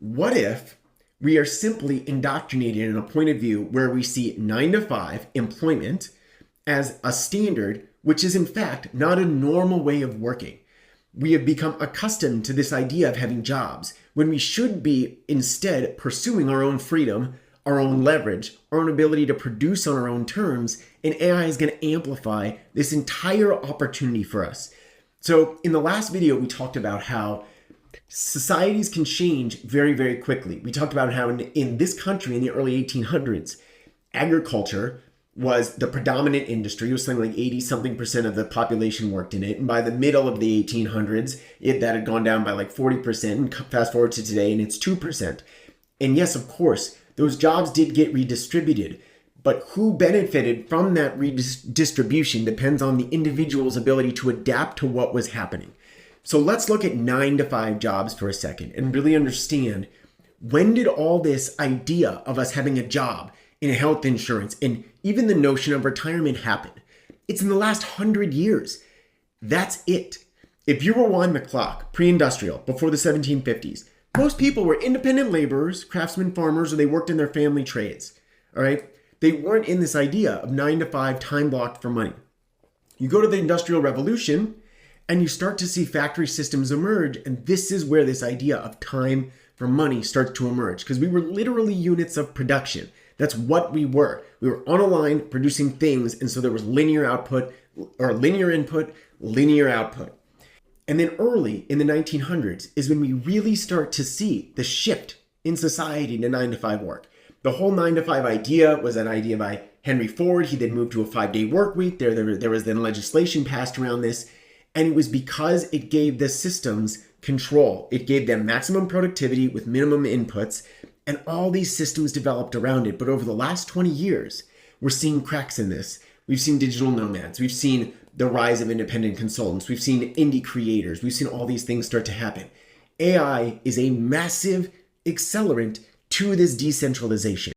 What if we are simply indoctrinated in a point of view where we see 9 to 5 employment as a standard, which is in fact not a normal way of working? We have become accustomed to this idea of having jobs when we should be instead pursuing our own freedom, our own leverage, our own ability to produce on our own terms, and AI is going to amplify this entire opportunity for us. So in the last video, we talked about how societies can change very, very quickly. We talked about how in this country in the early 1800s, agriculture was the predominant industry. It was something like 80-something% of the population worked in it. And by the middle of the 1800s, that had gone down by like 40%. And fast forward to today, and it's 2%. And yes, of course, those jobs did get redistributed. But who benefited from that redistribution depends on the individual's ability to adapt to what was happening. So let's look at 9 to 5 jobs for a second and really understand, when did all this idea of us having a job in health insurance and even the notion of retirement happen? It's in the last 100 years. That's it. If you rewind the clock, pre-industrial, before the 1750s, most people were independent laborers, craftsmen, farmers, or they worked in their family trades. All right? They weren't in this idea of 9 to 5 time blocked for money. You go to the Industrial Revolution and you start to see factory systems emerge, and this is where this idea of time for money starts to emerge, because we were literally units of production. That's what we were. We were on a line producing things, and so there was linear output, or linear input, linear output. And then early in the 1900s is when we really start to see the shift in society to 9 to 5 work. The whole 9 to 5 idea was an idea by Henry Ford. He then moved to a 5-day work week. There was then legislation passed around this. And it was because it gave the systems control. It gave them maximum productivity with minimum inputs, and all these systems developed around it. But over the last 20 years, we're seeing cracks in this. We've seen digital nomads. We've seen the rise of independent consultants. We've seen indie creators. We've seen all these things start to happen. AI is a massive accelerant to this decentralization.